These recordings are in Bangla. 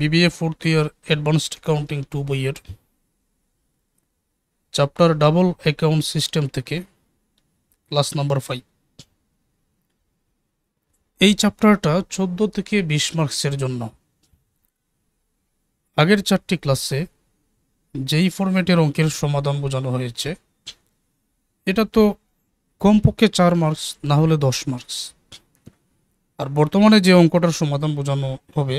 BBA fourth year advanced accounting 2 বইয়ের চ্যাপ্টার ডাবল অ্যাকাউন্ট সিস্টেম থেকে ক্লাস নাম্বার 5। এই চ্যাপ্টারটা 14 থেকে 20 মার্কসের জন্য। আগের 4টি ক্লাসে যেই ফরম্যাটের অঙ্কের সমাধান বোঝানো হয়েছে এটা তো কমপক্ষে 4 মার্কস, না হলে 10 মার্কস। আর বর্তমানে যে অঙ্কটার সমাধান বোঝানো হবে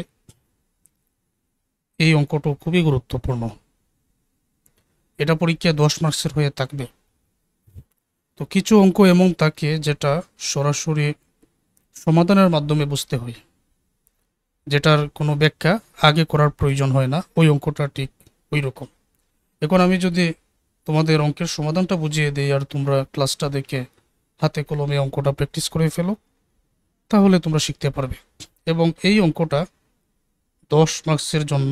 এই অঙ্কটা খুবই গুরুত্বপূর্ণ। এটা পরীক্ষায় 10 মার্কসের হয়ে থাকবে। তো কিছু অঙ্ক এমন থাকে যেটা সরাসরি সমাধানের মাধ্যমে বুঝতে হয়, যেটার কোনো ব্যাখ্যা আগে করার প্রয়োজন হয় না। ওই অঙ্কটা ঠিক ওই রকম। এখন আমি যদি তোমাদের অঙ্কের সমাধানটা বুঝিয়ে দিই আর তোমরা ক্লাসটা দেখে হাতে কলমে অঙ্কটা প্র্যাকটিস করে ফেলো, তাহলে তোমরা শিখতে পারবে। এবং এই অঙ্কটা 10 মার্কসের জন্য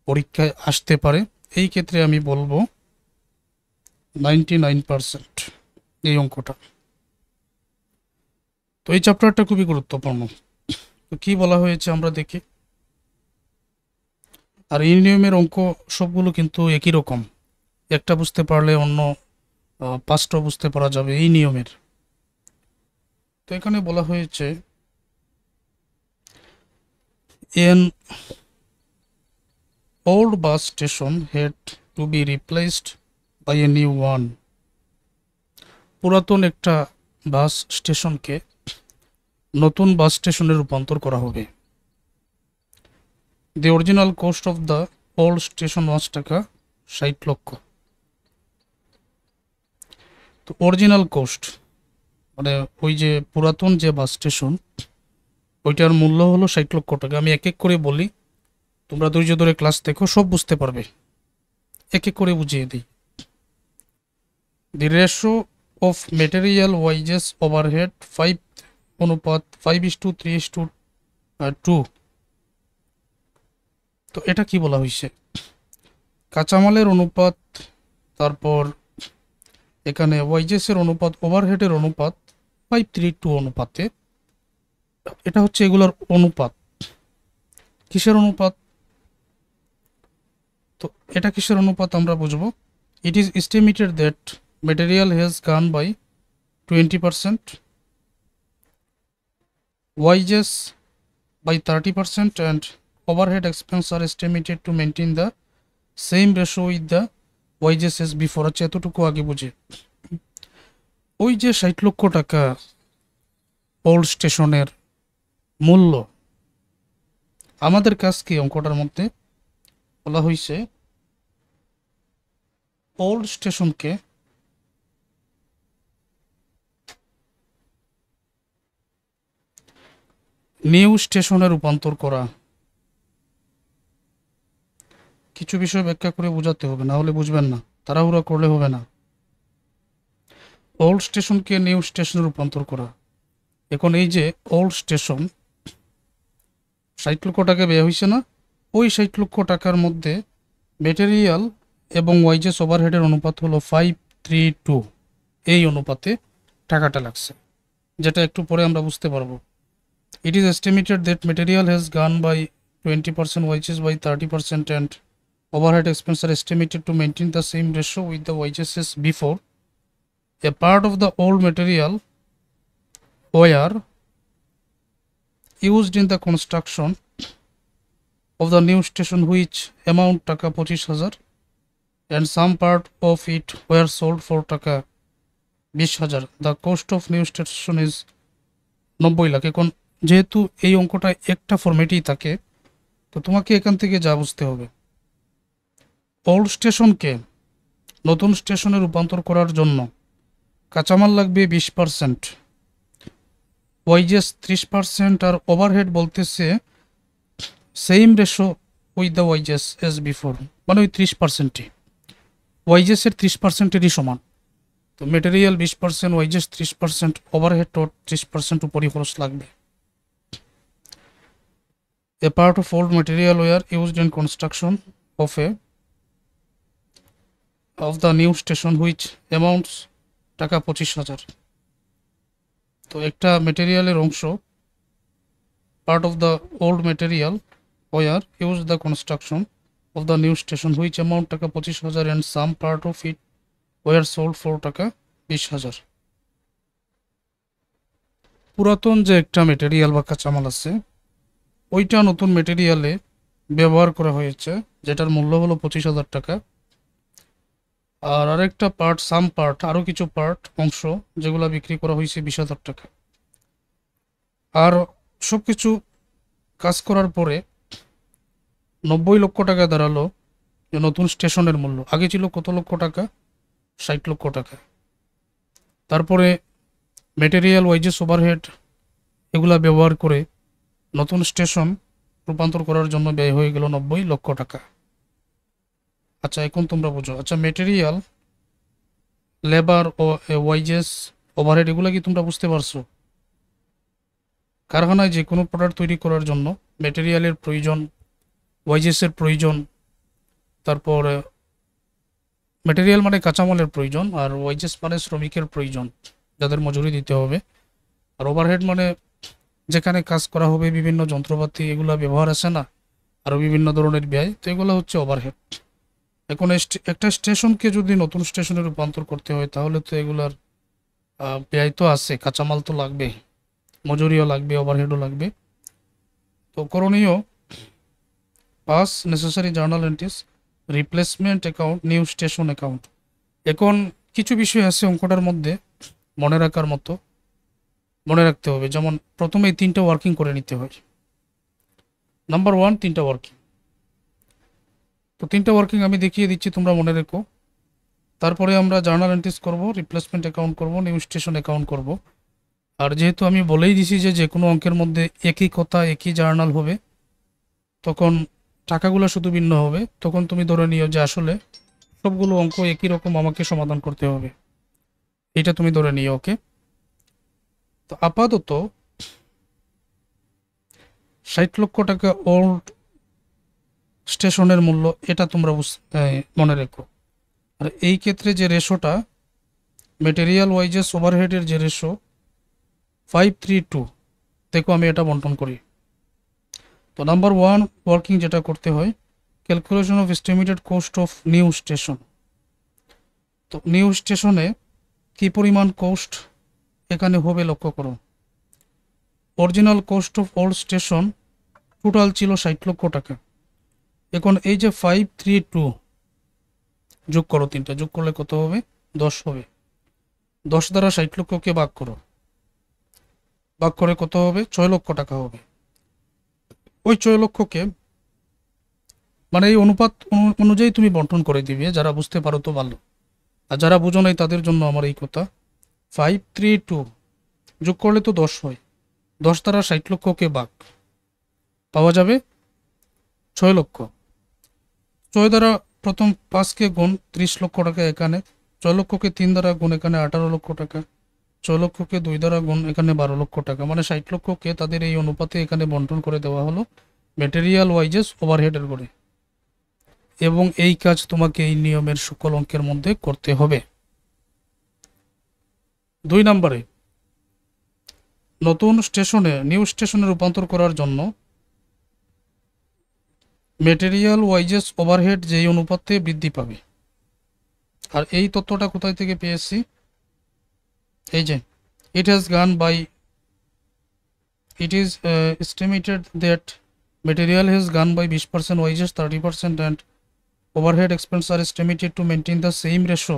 পরীক্ষায় আসতে পারে। এই ক্ষেত্রে আমি বলবো 99% এই অঙ্কটা। তো এই চ্যাপ্টারটা খুবই গুরুত্বপূর্ণ। তো কি বলা হয়েছে আমরা দেখি। আর এই নিয়মের অঙ্ক সবগুলো কিন্তু একই রকম, একটা বুঝতে পারলে অন্য 5টা বুঝতে পারা যাবে এই নিয়মের। তো এখানে বলা হয়েছে an old bus station had to be replaced by a new one. পুরাতন একটা বাস স্টেশনকে নতুন বাস স্টেশনে রূপান্তর করা হবে। The original cost of the old station was টাকা 60 লক্ষ। তো অরিজিনাল কোস্ট মানে ওই যে পুরাতন যে বাস স্টেশন ওইটার মূল্য হলো 60 লক্ষ টাকা। আমি এক এক করে বলি, তোমরা ধৈর্য ধরে ক্লাস দেখো, সব বুঝতে পারবে। এক এক করে বুঝিয়ে দিই। The ratio of material wages overhead 5:3:2। তো এটা কি বলা হয়েছে? কাঁচামালের অনুপাত, তারপর এখানে ওয়াইজেসের অনুপাত, ওভারহেডের অনুপাত 5:3:2 অনুপাতে। এটা হচ্ছে এগুলোর অনুপাত। কিসের অনুপাত? তো এটা কিসের অনুপাত আমরা বুঝবো। It is estimated that material has gone by 20%, wages by 30%, and overhead expense are estimated to maintain the same ratio with the wages as before. আচ্ছা, এতটুকু আগে বুঝে। ওই যে 60 লক্ষ টাকা ওল্ড স্টেশনের মূল্য, আমাদের কাছ কি অঙ্কটার মধ্যে বলা হয়েছে ওল্ড স্টেশনকে নিউ স্টেশনে রূপান্তর করা। কিছু বিষয় ব্যাখ্যা করে বোঝাতে হবে, না হলে বুঝবেন না, তাড়াহুড়া করলে হবে না। ওল্ড স্টেশনকে নিউ স্টেশনে রূপান্তর করা। এখন এই যে ওল্ড স্টেশন 60 লক্ষ টাকা ব্যয় হয়েছে না, ওই 60 লক্ষ টাকার মধ্যে মেটেরিয়াল এবং ওয়াইজেস ওভারহেডের অনুপাত হলো 5:3:2। এই অনুপাতে টাকাটা লাগছে, যেটা একটু পরে আমরা বুঝতে পারবো। It is estimated that material has gone by 20%, wages by 30%, and overhead expenses are estimated to maintain the same ratio with the wages as before. A part of the old material were used in the construction of the new station which amount টাকা 25,000, and some part of it were sold for টাকা 20,000. The cost of new station is 90 lakh. এখন যেহেতু এই অঙ্কটা একটা ফরম্যাটেই থাকে, তো তোমাকে এখান থেকে যা বুঝতে হবে, ওল্ড স্টেশনকে নতুন স্টেশনে রূপান্তর করার জন্য কাঁচামাল লাগবে 20%, ওয়াইজেস 30%, আর ওভারহেড বলতেছে same ratio with the wages S before, মানে ওই 30%ই ওয়াইজেসের 30%-এরই সমান। তো মেটেরিয়াল 20%, ওয়াইজেস 30%, ওভারহেড 30% উপরই খরচ লাগবে। A part of old material were used in construction of the new station which amounts টাকা 25,000। তো একটা মেটেরিয়ালের অংশ, part of the old material were use the construction of the new station which amount টাকা 25,000 and some part of it were sold for টাকা 20,000। পুরাতন যে একটা মেটেরিয়াল বা কাঁচামাল আছে ওইটা নতুন মেটেরিয়ালে ব্যবহার করা হয়েছে, যেটার মূল্য হলো 25,000 টাকা। আর আরেকটা পার্ট, সাম পার্ট, আরও কিছু পার্ট অংশ যেগুলো বিক্রি করা হয়েছে 20,000 টাকা। আর সব কিছু কাজ করার পরে 90 লক্ষ টাকা দাঁড়ালো যে নতুন স্টেশনের মূল্য। আগে ছিল কত লক্ষ টাকা? 60 লক্ষ টাকা। তারপরে মেটেরিয়াল, ওয়াইজেস, ওভারহেড এগুলা ব্যবহার করে নতুন স্টেশন রূপান্তর করার জন্য ব্যয় হয়ে গেল 90 লক্ষ টাকা। আচ্ছা, এখন তোমরা বুঝো। আচ্ছা, মেটেরিয়াল, লেবার ও ওয়াইজেস, ওভারহেড এগুলো কি তোমরা বুঝতে পারছো? কারখানায় যে কোনো প্রোডাক্ট তৈরি করার জন্য মেটেরিয়ালের প্রয়োজন, ওয়াইজেসের প্রয়োজন, তারপর মেটেরিয়াল মানে কাঁচামালের প্রয়োজন, আর ওয়াইজেস মানে শ্রমিকের প্রয়োজন যাদের মজুরি দিতে হবে, আর ওভারহেড মানে যেখানে কাজ করা হবে বিভিন্ন যন্ত্রপাতি এগুলা ব্যবহার আছে না, আরও বিভিন্ন ধরনের ব্যয়, তো এগুলো হচ্ছে ওভারহেড। এখন একটা স্টেশনকে যদি নতুন স্টেশনে রূপান্তর করতে হয় তাহলে তো এগুলার ব্যয় তো আছে, কাঁচামাল তো লাগবে, মজুরিও লাগবে, ওভারহেডও লাগবে। তো করণীয়, pass necessary journal entries, replacement account, new station account. এখন কিছু বিষয় আছে অঙ্কটার মধ্যে মনে রাখার মতো, মনে রাখতে হবে। যেমন প্রথমে এই 3টা ওয়ার্কিং করে নিতে হয়। নাম্বার 1, 3টা ওয়ার্কিং। তো 3টা ওয়ার্কিং আমি দেখিয়ে দিচ্ছি, তোমরা মনে রেখো। তারপরে আমরা জার্নাল এন্ট্রিজ করব, রিপ্লেসমেন্ট অ্যাকাউন্ট করব, নিউ স্টেশন অ্যাকাউন্ট করব। আর যেহেতু আমি বলেই দিছি যে কোনো অঙ্কের মধ্যে একই কথা, একই জার্নাল হবে, তখন টাকাগুলো শুধু ভিন্ন হবে। তখন তুমি ধরে নিও যে আসলে সবগুলো অঙ্ক একই রকম আমাকে সমাধান করতে হবে, এটা তুমি ধরে নিও। ওকে, তো আপাতত 60 লক্ষ টাকা ওল্ড স্টেশনের মূল্য, এটা তোমরা মনে রেখো। আর এই ক্ষেত্রে যে রেশোটা, মেটেরিয়াল ওয়াইজেস ওভারহেডের যে রেশো 5:3:2, দেখো আমি এটা বন্টন করি। তো নাম্বার 1 ওয়ার্কিং যেটা করতে হয়, calculation of estimated cost of new station. তো নিউ স্টেশনে কি পরিমাণ কস্ট এখানে হবে লক্ষ্য করো। Original cost of old station total ছিল 60 লক্ষ টাকা। এখন এই যে 5:3:2 যোগ করো, 3টা যোগ করলে কত হবে? 10 হবে। 10 দ্বারা 60 লক্ষকে ভাগ করো, ভাগ করে কত হবে? 6 লক্ষ টাকা হবে। ওই 6 লক্ষকে মানে এই অনুপাত অনুযায়ী তুমি বন্টন করে দিবে। যারা বুঝতে পারো তো ভালো, আর যারা বুঝো নাই তাদের জন্য আমার এই কথা। 5:3:2 যোগ করলে তো 10 হয়, 10 দ্বারা 60 লক্ষকে ভাগ, পাওয়া যাবে 6 লক্ষ। 6 দ্বারা প্রথম 5কে গুণ 30 লক্ষ টাকা এখানে, 6 লক্ষকে 3 দ্বারা গুণ এখানে 18 লক্ষ টাকা, 6 লক্ষকে 2 দ্বারা গুণ এখানে 12 লক্ষ টাকা, মানে 60 লক্ষকে তাদের এই অনুপাতে এখানে বন্টন করে দেওয়া হলো মেটেরিয়াল ওয়াইজেস ওভারহেডের করে। এবং এই কাজ তোমাকে এই নিয়মের সকল অঙ্কের মধ্যে করতে হবে। 2 নম্বরে, নতুন স্টেশনে নিউ স্টেশনে রূপান্তর করার জন্য মেটেরিয়াল ওয়াইজেস ওভারহেড যেই অনুপাতে বৃদ্ধি পাবে। আর এই তথ্যটা কোথায় থেকে পেয়েছি? এই যে it has gone by, it is estimated that material has gone by 20%, wages 30%, and overhead expenses are estimated to maintain the same ratio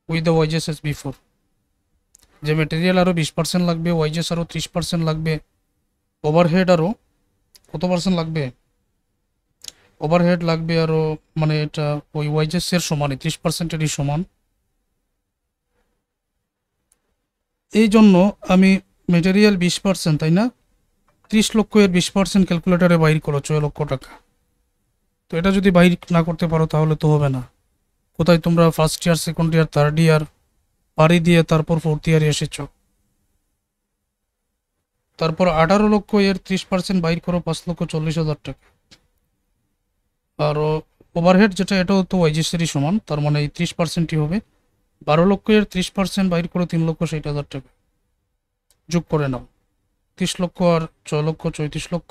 with the wages as before. যে মেটেরিয়াল আরও 20% লাগবে, ওয়াইজেস আরও 30% লাগবে, ওভারহেড আরও কত পার্সেন্ট লাগবে? ওভারহেড লাগবে আরও, মানে এটা ওই ওয়াইজেসের সমানই, 30%-এরই সমান। এই জন্য আমি মেটেরিয়াল 20%, তাই না? 30 লক্ষ এর 20% ক্যালকুলেটারে বাইর করো, 6 লক্ষ টাকা। তো এটা যদি বাইর না করতে পারো তাহলে তো হবে না। কোথায় তোমরা first year, second year, third year পারি দিয়ে তারপর ফোর্থ ইয়ারে এসেছ। তারপর 18 লক্ষ এর 30% বাইর করো, 5,40,000 টাকা। আর ওভারহেড যেটা, এটাও তো ওয়াইজেসেরই সমান, তার মানে এই 30%ই হবে। 12 লক্ষ এর 30% বাইর করো, 3,60,000 টাকা। যোগ করে নাও, 30 লক্ষ আর 6 লক্ষ 34 লক্ষ,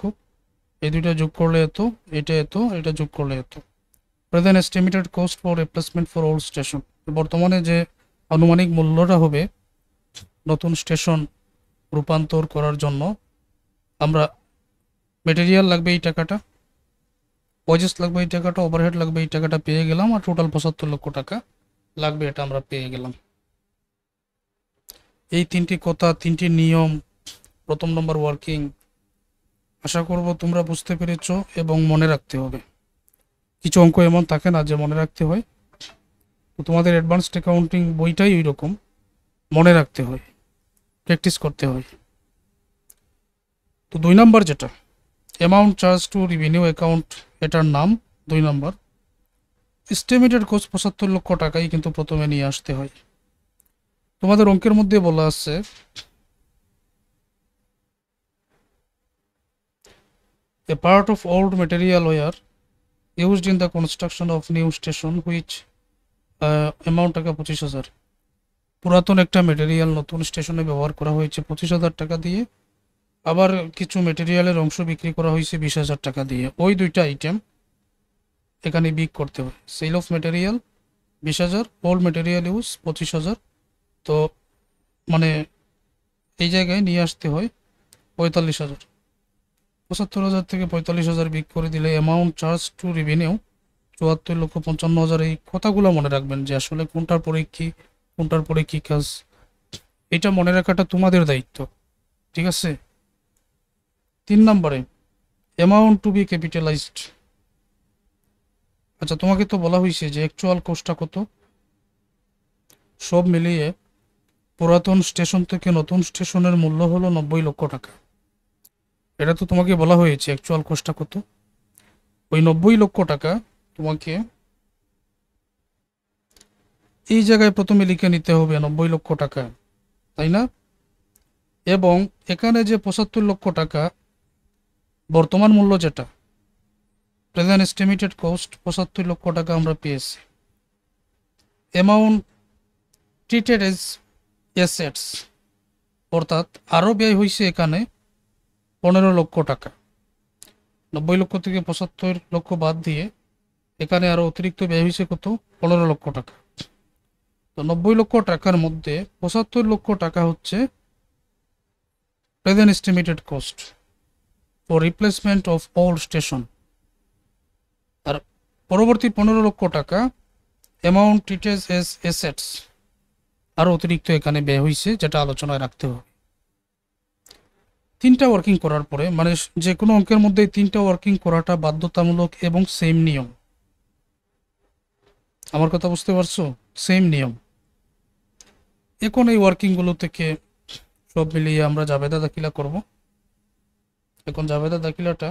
এই দুইটা যোগ করলে এত, এটা এত, এটা যোগ করলে এত। Present estimated cost for replacement for old station, বর্তমানে যে আনুমানিক মূল্যটা হবে নতুন স্টেশন রূপান্তর করার জন্য, আমরা মেটেরিয়াল লাগবে এই টাকাটা, ওয়েজেস লাগবে এই টাকাটা, ওভারহেড লাগবে এই টাকাটা পেয়ে গেলাম, আর টোটাল 75 লক্ষ টাকা লাগবে, এটা আমরা পেয়ে গেলাম। এই তিনটি কথা, তিনটি নিয়ম, প্রথম নম্বর ওয়ার্কিং, আশা করব তোমরা বুঝতে পেরেছো এবং মনে রাখতে হবে। কিছু অঙ্ক এমন থাকে না যে মনে রাখতে হয়, তো তোমাদের অ্যাডভান্সড অ্যাকাউন্টিং বইটাই ওই রকম, মনে রাখতে হয়, প্র্যাকটিস করতে হয়। তো 2 নম্বর যেটা amount charge to revenue account, এটার নাম 2 নম্বর। এস্টিমেটেড কস্ট 75 লক্ষ টাকাই কিন্তু প্রথমে নিয়ে আসতে হয়। তোমাদের অঙ্কের মধ্যে বলা আছে a part of old material were used in the construction of new station which amount টাকা 25,000। পুরাতন একটা মেটেরিয়াল নতুন স্টেশনে ব্যবহার করা হয়েছে 25,000 টাকা দিয়ে, আবার কিছু মেটেরিয়ালের অংশ বিক্রি করা হয়েছে 20,000 টাকা দিয়ে। ওই দুইটা আইটেম এখানে বিক করতে হয়। Sale of material 20,000, old material use 25,000। তো মানে এই জায়গায় নিয়ে আসতে হয় 45,000। 75,000 থেকে 45,000 বিক করে দিলে অ্যামাউন্ট চার্জ টু রেভিনিউ 74,55,000। এই কথাগুলো মনে রাখবেন যে আসলে কোনটার পরে কি, কোনটার পরে কি কাজ, এটা মনে রাখাটা তোমাদের দায়িত্ব, ঠিক আছে। 3 নম্বরে অ্যামাউন্ট টু বি ক্যাপিটালাইজড। আচ্ছা, তোমাকে তো বলা হয়েছে যে অ্যাকচুয়াল কোস্টটা কত, সব মিলিয়ে পুরাতন স্টেশন থেকে নতুন স্টেশনের মূল্য হলো 90 লক্ষ টাকা। এটা তো তোমাকে বলা হয়েছে অ্যাকচুয়াল কোস্টটা কত। ওই 90 লক্ষ টাকা তোমাকে এই জায়গায় প্রথমে লিখে নিতে হবে 90 লক্ষ টাকা, তাই না? এবং এখানে যে 75 লক্ষ টাকা বর্তমান মূল্য, যেটা প্রেজেন্ট এস্টিমেটেড কস্ট 75 লক্ষ টাকা আমরা পেয়েছি। অ্যামাউন্ট ট্রিটেড এজ অ্যাসেটস, অর্থাৎ আরও ব্যয় হয়েছে এখানে 15 লক্ষ টাকা। 90 লক্ষ থেকে 75 লক্ষ বাদ দিয়ে এখানে আরও অতিরিক্ত ব্যয় হয়েছে কত, 15 লক্ষ টাকা। তো 90 লক্ষ টাকার মধ্যে 75 লক্ষ টাকা হচ্ছে present estimated cost for replacement of old station, আর পরবর্তী 15 লক্ষ টাকা অ্যামাউন্ট ট্রিটেড এজ অ্যাসেটস, আরও অতিরিক্ত এখানে ব্যয় হয়েছে, যেটা আলোচনায় রাখতে হবে। 3টা ওয়ার্কিং করার পরে, মানে যে কোনো অঙ্কের মধ্যে 3টা ওয়ার্কিং করাটা বাধ্যতামূলক এবং সেম নিয়ম। আমার কথা বুঝতে পারছো? সেম নিয়ম। এখন এই ওয়ার্কিংগুলো থেকে সব মিলিয়ে আমরা জাবেদা দাখিলা করব। এখন জাবেদা দাখিলাটা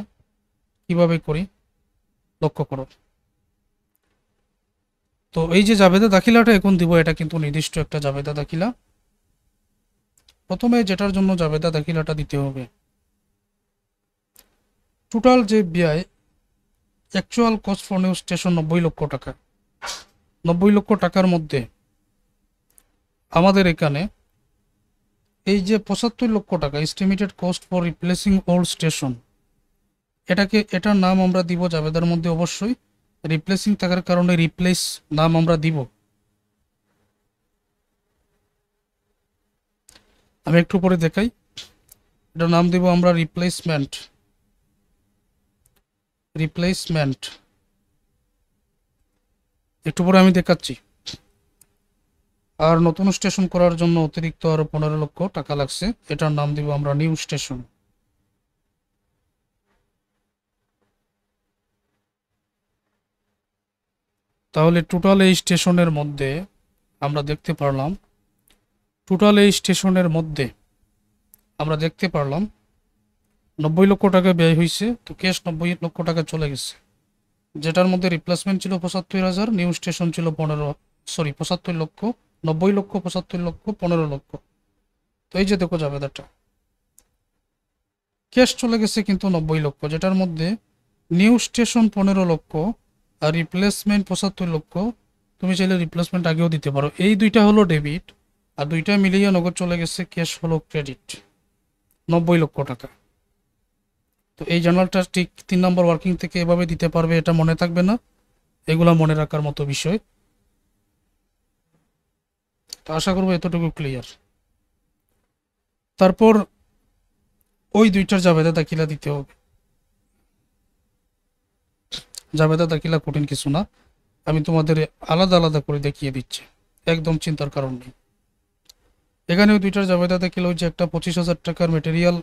কিভাবে করি লক্ষ্য করো। তো এই যে জাবেদা দাখিলাটা এখন দিব, এটা কিন্তু নির্দিষ্ট একটা জাবেদা দাখিলা। প্রথমে যেটার জন্য জাবেদা দাখিলাটা দিতে হবে, টোটাল যে ব্যয়, actual cost for new station 90 লক্ষ টাকা। 90 লক্ষ টাকার মধ্যে আমাদের এখানে এই যে 75 লক্ষ টাকা estimated cost for replacing old station, এটার নাম আমরা দিব জাবেদার মধ্যে অবশ্যই। রিপ্লেসিং থাকার কারণে রিপ্লেস নাম আমরা দিব। আমি একটু পরে দেখাই। এটার নাম দিব আমরা রিপ্লেসমেন্ট। একটু পরে আমি দেখাচ্ছি। আর নতুন স্টেশন করার জন্য অতিরিক্ত আরো 15 লক্ষ টাকা লাগছে, এটার নাম দিব আমরা নিউ স্টেশন। তাহলে টোটাল এই স্টেশনের মধ্যে আমরা দেখতে পারলাম, 90 লক্ষ টাকা ব্যয় হয়েছে। তো ক্যাশ 90 লক্ষ টাকা চলে গেছে, যেটার মধ্যে রিপ্লেসমেন্ট ছিল 75,000, নিউ স্টেশন ছিল 75 লক্ষ, 90 লক্ষ, 75 লক্ষ, 15 লক্ষ। তো এই যে দেখো জাবেদাটা, ক্যাশ চলে গেছে কিন্তু 90 লক্ষ, যেটার মধ্যে নিউ স্টেশন 15 লক্ষ আর রিপ্লেসমেন্ট 75 লক্ষ। তুমি চাইলে রিপ্লেসমেন্ট আগেও দিতে পারো। এই দুইটা হলো ডেবিট, আর দুইটা মিলিয়ে নগদ চলে গেছে, ক্যাশ হলো ক্রেডিট 90 লক্ষ টাকা। তো এই জার্নালটা ঠিক 3 নম্বর ওয়ার্কিং থেকে এভাবে দিতে পারবে, এটা মনে থাকবে না, এগুলা মনে রাখার মতো বিষয়। তো আশা করবো এতটুকু ক্লিয়ার। তারপর ওই দুইটার জাবেদা দাখিলা দিতে হবে। জাবেদা দাখিলা কঠিন কিছু না, আমি তোমাদের আলাদা আলাদা করে দেখিয়ে দিচ্ছি, একদম চিন্তার কারণ নেই। এখানে ওই দুইটার জাবেদা দাখিলা হচ্ছে, একটা 25,000 টাকার মেটেরিয়াল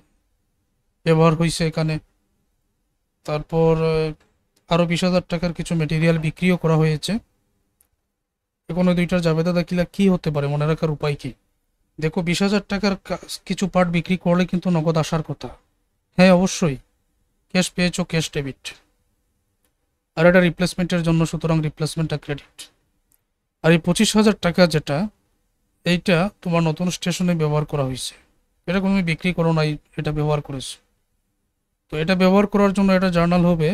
ব্যবহার হয়েছে এখানে, তারপর আরও 20,000 টাকার কিছু মেটেরিয়াল বিক্রিও করা হয়েছে। এখন ওই দুইটার জাবেদা দাখিলা কি হতে পারে, মনে রাখার উপায় কি? দেখো, 20,000 টাকার কিছু পার্ট বিক্রি করলে কিন্তু নগদ আসার কথা। হ্যাঁ অবশ্যই, ক্যাশ পেয়েছো, ক্যাশ ডেবিট। আর এটা রিপ্লেসমেন্টের জন্য, সুতরাং রিপ্লেসমেন্টটা ক্রেডিট। আর এই 25,000 টাকা যেটা, এইটা তোমার নতুন স্টেশনে ব্যবহার করা হয়েছে, এটা তুমি বিক্রি করো নাই, এটা ব্যবহার করেছো। তো এটা ব্যবহার করার জন্য এটা জার্নাল হবে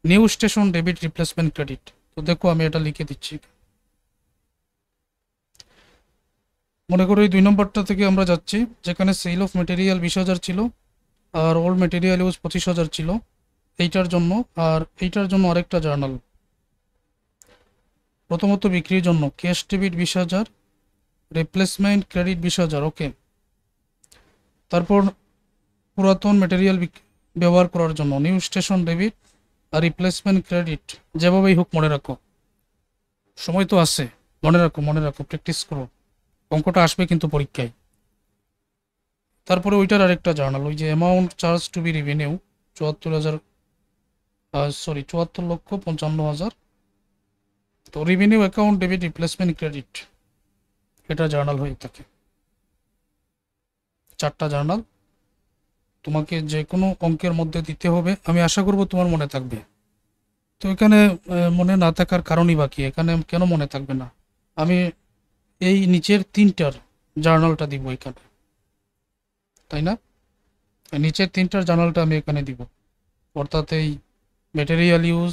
new station debit replacement credit. তো দেখো আমি এটা লিখে দিচ্ছি। মনে করো এই 2 নম্বরটা থেকে আমরা যাচ্ছি, যেখানে সেল অফ মেটেরিয়াল 20,000 ছিল আর ওল্ড মেটেরিয়াল ইউজ 25,000 ছিল, এইটার জন্য। আর এইটার জন্য আরেকটা জার্নাল, প্রথমত বিক্রির জন্য ক্যাশ ডেবিট 20,000, রিপ্লেসমেন্ট ক্রেডিট 20,000, ওকে। তারপর পুরাতন মেটেরিয়াল ব্যবহার করার জন্য নিউ স্টেশন ডেবিট আর রিপ্লেসমেন্ট ক্রেডিট, যেভাবেই হোক মনে রাখো, সময় তো আছে, মনে রাখো মনে রাখো, প্র্যাকটিস করো, অঙ্কটা আসবে কিন্তু পরীক্ষায়। তারপরে ওইটার আরেকটা জার্নাল, ওই যে amount charge to be revenue 74,000, 74,55,000। তো revenue account debit replacement credit, এটা জার্নাল হয়ে থাকে। 4টা জার্নাল তোমাকে যে কোনো অঙ্কের মধ্যে দিতে হবে, আমি আশা করব তোমার মনে থাকবে। তো এখানে মনে না থাকার কারণই বাকি, এখানে কেন মনে থাকবে না? আমি এই নিচের 3টার জার্নালটা দিব এখানে, তাই না? নিচের 3টার জার্নালটা আমি এখানে দিব, অর্থাৎ এই material use,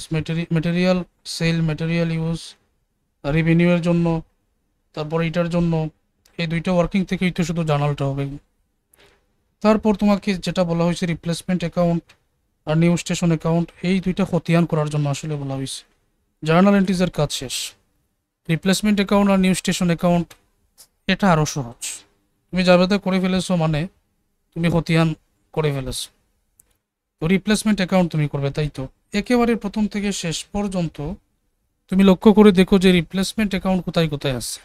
material sale, material use, রেভিনিউয়ের জন্য, তারপর এইটার জন্য, এই 2টা ওয়ার্কিং থেকেই তো শুধু জার্নালটা হবে। তারপর তোমাকে যেটা বলা হয়েছে রিপ্লেসমেন্ট অ্যাকাউন্ট আর নিউ স্টেশন অ্যাকাউন্ট, এই 2টা খতিয়ান করার জন্য আসলে বলা হয়েছে। জার্নাল এন্ট্রিজের কাজ শেষ। রিপ্লেসমেন্ট অ্যাকাউন্ট আর নিউ স্টেশন অ্যাকাউন্ট, এটা আরও সহজ। তুমি জাবেদা করে ফেলেছো মানে তুমি খতিয়ান করে ফেলেছো। তো রিপ্লেসমেন্ট অ্যাকাউন্ট তুমি করবে, তাই তো? একেবারে প্রথম থেকে শেষ পর্যন্ত তুমি লক্ষ্য করে দেখো যে রিপ্লেসমেন্ট অ্যাকাউন্ট কোথায় কোথায় আছে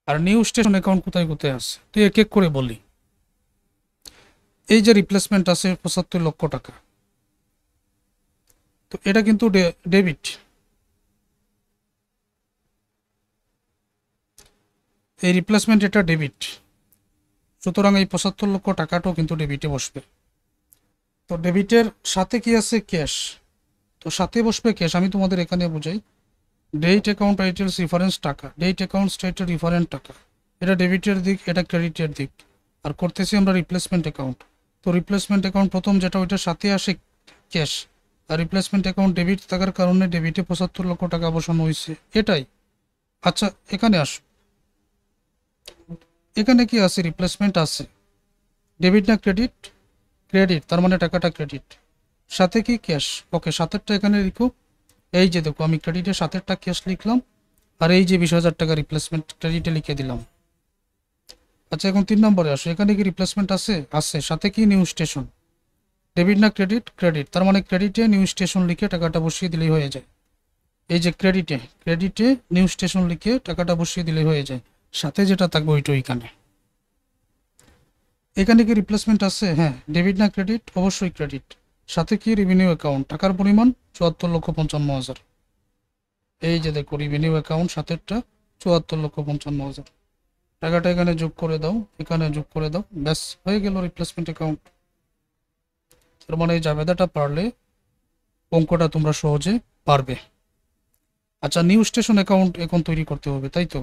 আর নিউ স্টেশন অ্যাকাউন্ট কোথায় কোথায় আছে। তো এক এক করে বলি। এই যে রিপ্লেসমেন্ট আছে 75 লক্ষ টাকা, তো এটা কিন্তু ডেবিট। এই রিপ্লেসমেন্ট এটা ডেবিট, সুতরাং এই 75 লক্ষ টাকাটাও কিন্তু ডেবিটে বসবে। তো ডেবিটের সাথে কি আছে? ক্যাশ। তো সাথে বসবে ক্যাশ। আমি তোমাদের এখানে বুঝাই, ডেট অ্যাকাউন্ট আইটেলস রিফারেন্স টাকা, ডেট অ্যাকাউন্ট স্টেটের রিফারেন্স টাকা, এটা ডেবিটের দিক, এটা ক্রেডিটের দিক। আর করতেছি আমরা রিপ্লেসমেন্ট অ্যাকাউন্ট। তো রিপ্লেসমেন্ট অ্যাকাউন্ট প্রথম যেটা, ওইটার সাথে আসে ক্যাশ। আর রিপ্লেসমেন্ট অ্যাকাউন্ট ডেবিট থাকার কারণে ডেবিটে 75 লক্ষ টাকা বসানো হয়েছে, এটাই। আচ্ছা এখানে আসো, এখানে কি আছে? রিপ্লেসমেন্ট আছে, ডেবিট না ক্রেডিট? ক্রেডিট, তার মানে টাকাটা ক্রেডিট। সাথে কি? ক্যাশ। ওকে, সাথেরটা এখানে লিখো। এই যে দেখো, আমি ক্রেডিটের সাথেরটা ক্যাশ লিখলাম, আর এই যে 20,000 টাকা রিপ্লেসমেন্ট ক্রেডিটে লিখে দিলাম। আচ্ছা এখন 3 নম্বরে আসো, এখানে কি রিপ্লেসমেন্ট আছে? আছে। সাথে কি? New station. ডেবিট না ক্রেডিট? ক্রেডিট, তার মানে ক্রেডিটে নিউ স্টেশন লিখে টাকাটা বসিয়ে দিলেই হয়ে যায়। এই যে ক্রেডিটে, ক্রেডিটে নিউ স্টেশন লিখে টাকাটা বসিয়ে দিলেই হয়ে যায়। সাথে যেটা থাকবে ওইটা ওইখানে। এখানে কি রিপ্লেসমেন্ট আছে? হ্যাঁ। ডেবিট না ক্রেডিট? অবশ্যই ক্রেডিট। সাথে কি? রেভিনিউ অ্যাকাউন্ট, টাকার পরিমাণ 74,55,000। এই যে দেখো রেভিনিউ অ্যাকাউন্ট সাথেরটা 74,55,000, টাকাটা এখানে যোগ করে দাও, এখানে যোগ করে দাও, ব্যাস হয়ে গেল রিপ্লেসমেন্ট অ্যাকাউন্ট। তার মানে এই জাবেদাটা পারলে অঙ্কটা তোমরা সহজে পারবে। আচ্ছা নিউ স্টেশন অ্যাকাউন্ট এখন তৈরি করতে হবে, তাই তো?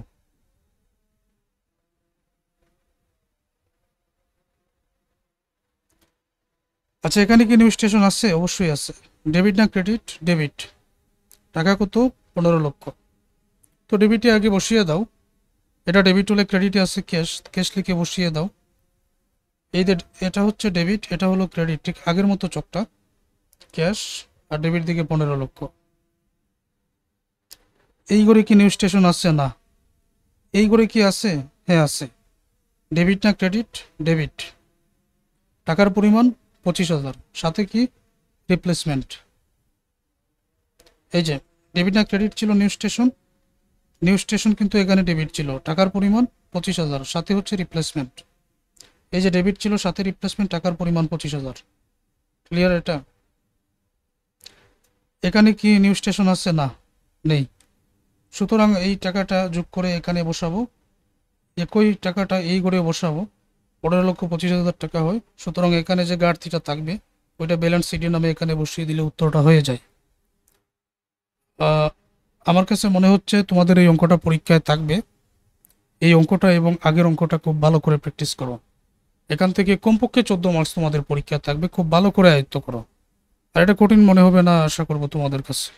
আচ্ছা এখানে কি নিউ স্টেশন আছে? অবশ্যই আছে। ডেবিট না ক্রেডিট? ডেবিট। টাকা কত? 15 লক্ষ। তো ডেবিটে আগে বসিয়ে দাও, এটা ডেবিট হলে ক্রেডিটে আছে ক্যাশ, ক্যাশ লিখে বসিয়ে দাও। এই যে এটা হচ্ছে ডেবিট, এটা হলো ক্রেডিট, ঠিক আগের মতো চকটা, ক্যাশ আর ডেবিট দিকে 15 লক্ষ। এই করে কি নিউ স্টেশন আছে? না। এই করে কি আছে? হ্যাঁ আছে। ডেবিট না ক্রেডিট? ডেবিট। টাকার পরিমাণ 25,000, সাথে কি রিপ্লেসমেন্ট। এই যে ডেবিট না ক্রেডিট ছিল নিউ স্টেশন, নিউ স্টেশন কিন্তু এখানে ডেবিট ছিল, টাকার পরিমাণ 25,000, সাথে হচ্ছে রিপ্লেসমেন্ট। এই যে ডেবিট ছিল সাথে রিপ্লেসমেন্ট, টাকার পরিমাণ 25,000। ক্লিয়ার এটা? এখানে কি নিউ স্টেশন আছে? না, নেই। সুতরাং এই টাকাটা যোগ করে এখানে বসাবো, একই টাকাটা এই করে বসাবো, 15,25,000 টাকা হয়। সুতরাং এখানে যে ঘাটতিটা থাকবে ওইটা ব্যালেন্স শিটের নামে এখানে বসিয়ে দিলে উত্তরটা হয়ে যায়। আমার কাছে মনে হচ্ছে তোমাদের এই অঙ্কটা পরীক্ষায় থাকবে। এই অঙ্কটা এবং আগের অঙ্কটা খুব ভালো করে প্র্যাকটিস করো। এখান থেকে কমপক্ষে 14 মার্কস তোমাদের পরীক্ষায় থাকবে, খুব ভালো করে আয়ত্ত করো। আর এটা কঠিন মনে হবে না আশা করবো তোমাদের কাছে।